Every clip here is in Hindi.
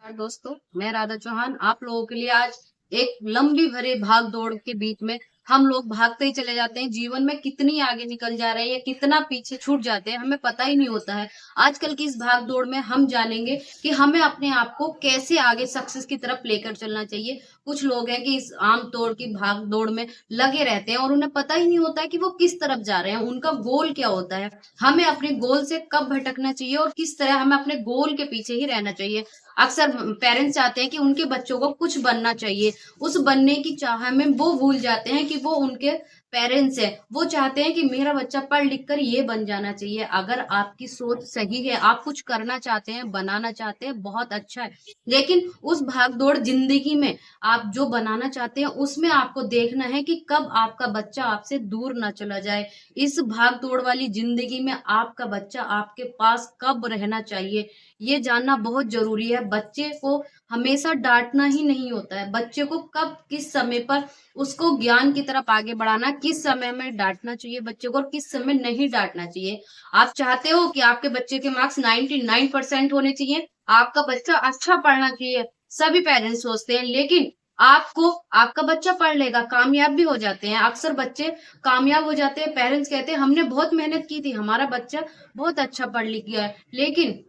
नमस्कार दोस्तों, मैं राधा चौहान आप लोगों के लिए आज एक लंबी भरे भाग दौड़ के बीच में हम लोग भागते ही चले जाते हैं। जीवन में कितनी आगे निकल जा रहे हैं या कितना पीछे छूट जाते हैं हमें पता ही नहीं होता है। आजकल की इस भाग दौड़ में हम जानेंगे कि हमें अपने आप को कैसे आगे सक्सेस की तरफ लेकर चलना चाहिए। कुछ लोग हैं कि इस आम तौर की भाग दौड़ में लगे रहते हैं और उन्हें पता ही नहीं होता है कि वो किस तरफ जा रहे हैं, उनका गोल क्या होता है। हमें अपने गोल से कब भटकना चाहिए और किस तरह हमें अपने गोल के पीछे ही रहना चाहिए। अक्सर पेरेंट्स चाहते हैं कि उनके बच्चों को कुछ बनना चाहिए, उस बनने की चाह में वो भूल जाते हैं कि वो उनके पेरेंट्स हैं। वो चाहते हैं कि मेरा बच्चा पढ़ लिख कर ये बन जाना चाहिए। अगर आपकी सोच सही है, आप कुछ करना चाहते हैं, बनाना चाहते हैं, बहुत अच्छा है। लेकिन उस भागदौड़ जिंदगी में आप जो बनाना चाहते हैं उसमें आपको देखना है कि कब आपका बच्चा आपसे दूर ना चला जाए। इस भाग-दौड़ वाली जिंदगी में आपका बच्चा आपके पास कब रहना चाहिए, ये जानना बहुत ज़रूरी है। बच्चे को हमेशा डाँटना ही नहीं होता है, बच्चे को कब किस समय पर उसको ज्ञान की तरफ आगे बढ़ाना, किस समय में डाँटना चाहिए बच्चे को और किस समय नहीं डाँटना चाहिए। आप चाहते हो कि आपके बच्चे के मार्क्स 99% होने चाहिए, आपका बच्चा अच्छा पढ़ना चाहिए, सभी पेरेंट्स सोचते हैं, लेकिन आपको आपका बच्चा पढ़ लेगा, कामयाब भी हो जाते हैं। अक्सर बच्चे कामयाब हो जाते हैं, पेरेंट्स कहते हैं हमने बहुत मेहनत की थी, हमारा बच्चा बहुत अच्छा पढ़ लिख गया है, लेकिन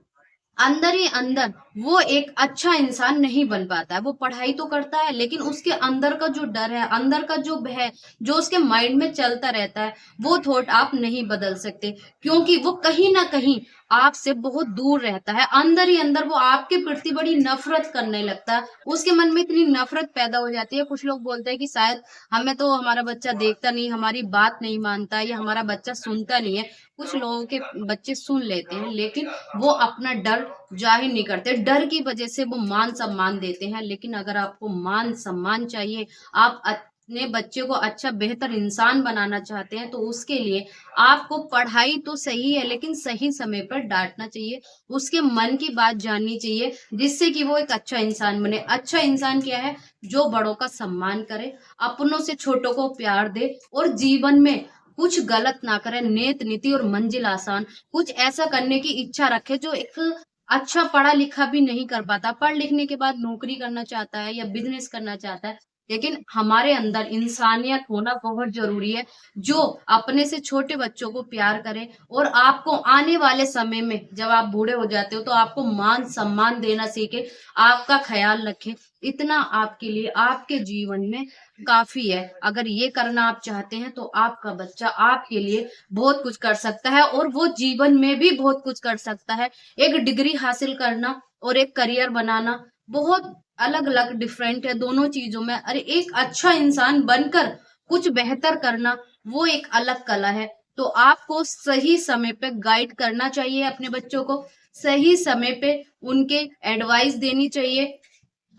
अंदर ही अंदर वो एक अच्छा इंसान नहीं बन पाता है। वो पढ़ाई तो करता है लेकिन उसके अंदर का जो डर है, अंदर का जो भय, जो उसके माइंड में चलता रहता है, वो थॉट आप नहीं बदल सकते क्योंकि वो कहीं न कहीं आपसे बहुत दूर रहता है। अंदर ही अंदर वो आपके प्रति बड़ी नफ़रत करने लगता है। उसके मन में इतनी नफ़रत पैदा हो जाती है, कुछ लोग बोलते हैं कि शायद हमें तो हमारा बच्चा देखता नहीं, हमारी बात नहीं मानता या हमारा बच्चा सुनता नहीं है। कुछ लोगों के बच्चे सुन लेते हैं लेकिन वो अपना डर ज़ाहिर नहीं करते। डर की वजह से वो मान-सम्मान देते हैं, लेकिन अगर आपको मान-सम्मान चाहिए, आप अपने बच्चे को अच्छा बेहतर इंसान बनाना चाहते हैं, तो उसके लिए आपको पढ़ाई तो सही है, लेकिन सही समय पर डाँटना चाहिए। उसके मन की बात जाननी चाहिए, जिससे कि वो एक अच्छा इंसान बने। अच्छा इंसान क्या है? जो बड़ों का सम्मान करे, अपनों से छोटों को प्यार दे और जीवन में कुछ गलत ना करे, नेत नीति और मंजिल आसान। कुछ ऐसा करने की इच्छा रखे जो एक अच्छा पढ़ा-लिखा भी नहीं कर पाता, पढ़ लिखने के बाद नौकरी करना चाहता है या बिज़नेस करना चाहता है, लेकिन हमारे अंदर इंसानियत होना बहुत ज़रूरी है, जो अपने से छोटे बच्चों को प्यार करे और आपको आने वाले समय में जब आप बूढ़े हो जाते हो, तो आपको मान-सम्मान देना सीखे, आपका ख़्याल रखे। इतना आपके लिए, आपके जीवन में काफ़ी है। अगर ये करना आप चाहते हैं, तो आपका बच्चा आपके लिए बहुत कुछ कर सकता है और वो जीवन में भी बहुत कुछ कर सकता है। एक डिग्री हासिल करना और एक करियर बनाना बहुत अलग-अलग डिफरेंट है दोनों चीज़ों में। अरे एक अच्छा इंसान बनकर कुछ बेहतर करना वो एक अलग कला है। तो आपको सही समय पे गाइड करना चाहिए अपने बच्चों को, सही समय पे उनके एडवाइस देनी चाहिए।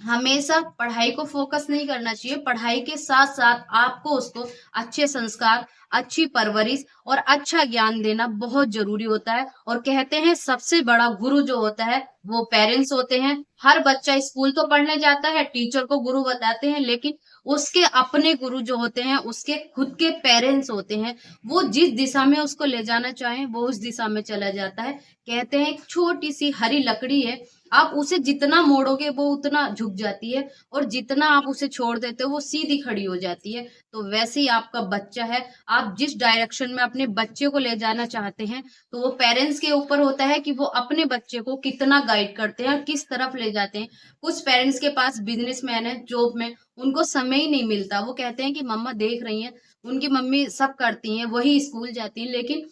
हमेशा पढ़ाई को फोकस नहीं करना चाहिए, पढ़ाई के साथ-साथ आपको उसको अच्छे संस्कार, अच्छी परवरिश और अच्छा ज्ञान देना बहुत ज़रूरी होता है और कहते हैं सबसे बड़ा गुरु जो होता है, वो पेरेंट्स होते हैं। हर बच्चा स्कूल तो पढ़ने जाता है, टीचर को गुरु बताते हैं, लेकिन उसके अपने गुरु जो होते हैं, उसके खुद के पेरेंट्स होते हैं। वो जिस दिशा में उसको ले जाना चाहें, वो उस दिशा में चला जाता है। कहते हैं एक छोटी-सी हरी लकड़ी है, आप उसे जितना मोड़ोगे वो उतना झुक जाती है और जितना आप उसे छोड़ देते हो वो सीधी खड़ी हो जाती है। तो वैसे ही आपका बच्चा है, आप जिस डायरेक्शन में अपने बच्चे को ले जाना चाहते हैं, तो वो पेरेंट्स के ऊपर होता है कि वो अपने बच्चे को कितना गाइड करते हैं और किस तरफ ले जाते हैं। कुछ पेरेंट्स के पास बिज़नेसमैन है, जॉब में, उनको समय ही नहीं मिलता। वो कहते हैं कि मम्मा देख रही हैं, उनकी मम्मी सब करती हैं, वही स्कूल जाती हैं, लेकिन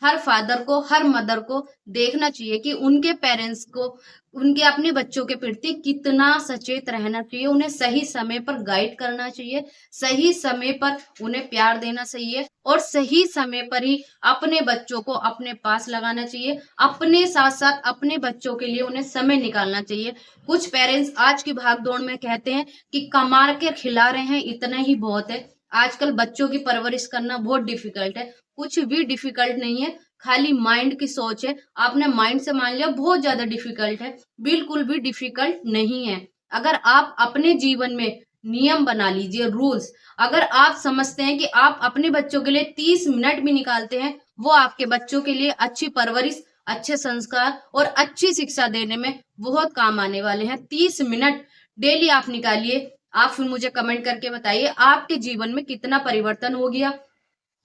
हर फादर को, हर मदर को देखना चाहिए कि उनके पेरेंट्स को उनके अपने बच्चों के प्रति कितना सचेत रहना चाहिए, उन्हें सही समय पर गाइड करना चाहिए, सही समय पर उन्हें प्यार देना चाहिए और सही समय पर ही अपने बच्चों को अपने पास लगाना चाहिए। अपने साथ-साथ अपने बच्चों के लिए उन्हें समय निकालना चाहिए। कुछ पेरेंट्स आज की भाग-दौड़ में कहते हैं कि कमा के खिला रहे हैं, इतना ही बहुत है। आजकल बच्चों की परवरिश करना बहुत डिफ़िकल्ट है, कुछ भी डिफ़िकल्ट नहीं है, खाली माइंड की सोच है। आपने माइंड से मान लिया बहुत ज़्यादा डिफ़िकल्ट है, बिल्कुल भी डिफ़िकल्ट नहीं है। अगर आप अपने जीवन में नियम बना लीजिए, रूल्स। अगर आप समझते हैं कि आप अपने बच्चों के लिए 30 मिनट भी निकालते हैं, वो आपके बच्चों के लिए अच्छी परवरिश, अच्छे संस्कार और अच्छी शिक्षा देने में बहुत काम आने वाले हैं। 30 मिनट डेली आप निकालिए। आप फिर मुझे कमेंट करके बताइए आपके जीवन में कितना परिवर्तन हो गया।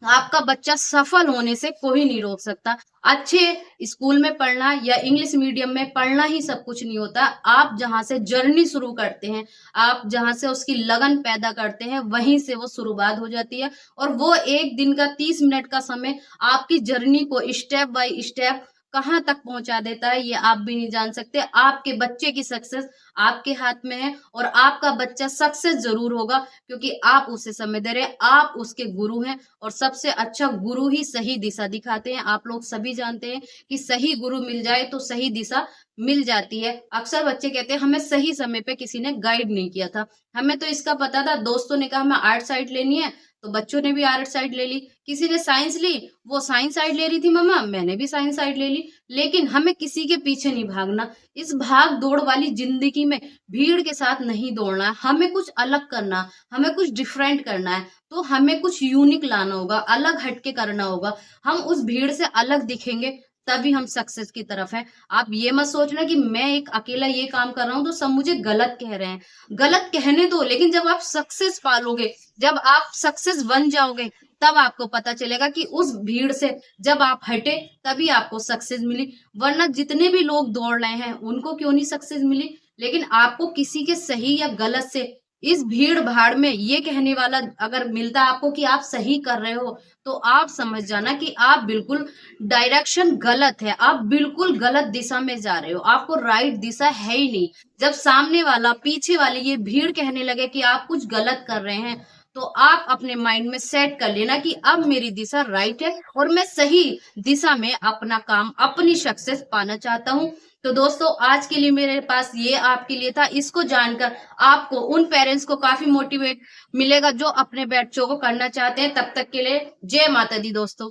आपका बच्चा सफल होने से कोई नहीं रोक सकता। अच्छे स्कूल में पढ़ना या इंग्लिश मीडियम में पढ़ना ही सब कुछ नहीं होता। आप जहां से जर्नी शुरू करते हैं, आप जहां से उसकी लगन पैदा करते हैं, वहीं से वो शुरुआत हो जाती है। और वो एक दिन का 30 मिनट का समय आपकी जर्नी को स्टेप बाय स्टेप कहाँ तक पहुंचा देता है, ये आप भी नहीं जान सकते। आपके बच्चे की सक्सेस आपके हाथ में है और आपका बच्चा सक्सेस जरूर होगा, क्योंकि आप उसे समय दे रहे हैं, आप उसके गुरु हैं। और सबसे अच्छा गुरु ही सही दिशा दिखाते हैं। आप लोग सभी जानते हैं कि सही गुरु मिल जाए तो सही दिशा मिल जाती है। अक्सर बच्चे कहते हैं हमें सही समय पे किसी ने गाइड नहीं किया था। हमें तो इसका पता था, दोस्तों ने कहा हमें आर्ट साइड लेनी है तो बच्चों ने भी आर्ट साइड ले ली। किसी ने साइंस ली, वो साइंस साइड ले रही थी मम्मा, मैंने भी साइंस साइड ले ली। लेकिन हमें किसी के पीछे नहीं भागना। इस भाग दौड़ वाली जिंदगी में भीड़ के साथ नहीं दौड़ना है। हमें कुछ अलग करना, हमें कुछ डिफरेंट करना है। तो हमें कुछ यूनिक लाना होगा, अलग हटके करना होगा। हम उस भीड़ से अलग दिखेंगे तभी हम सक्सेस की तरफ है। आप ये मत सोचना कि मैं एक अकेला ये काम कर रहा हूं तो सब मुझे गलत कह रहे हैं। गलत कहने दो, लेकिन जब आप सक्सेस पालोगे, जब आप सक्सेस बन जाओगे, तब आपको पता चलेगा कि उस भीड़ से जब आप हटे तभी आपको सक्सेस मिली। वरना जितने भी लोग दौड़ रहे हैं उनको क्यों नहीं सक्सेस मिली। लेकिन आपको किसी के सही या गलत से, इस भीड़ भाड़ में ये कहने वाला अगर मिलता आपको कि आप सही कर रहे हो, तो आप समझ जाना कि आप बिल्कुल डायरेक्शन गलत है। आप बिल्कुल गलत दिशा में जा रहे हो, आपको राइट दिशा है ही नहीं। जब सामने वाला, पीछे वाली ये भीड़ कहने लगे कि आप कुछ गलत कर रहे हैं, तो आप अपने माइंड में सेट कर लेना कि अब मेरी दिशा राइट है और मैं सही दिशा में अपना काम, अपनी सक्सेस पाना चाहता हूँ। तो दोस्तों, आज के लिए मेरे पास ये आपके लिए था। इसको जानकर आपको, उन पेरेंट्स को काफी मोटिवेट मिलेगा जो अपने बच्चों को करना चाहते हैं। तब तक के लिए जय माता दी दोस्तों।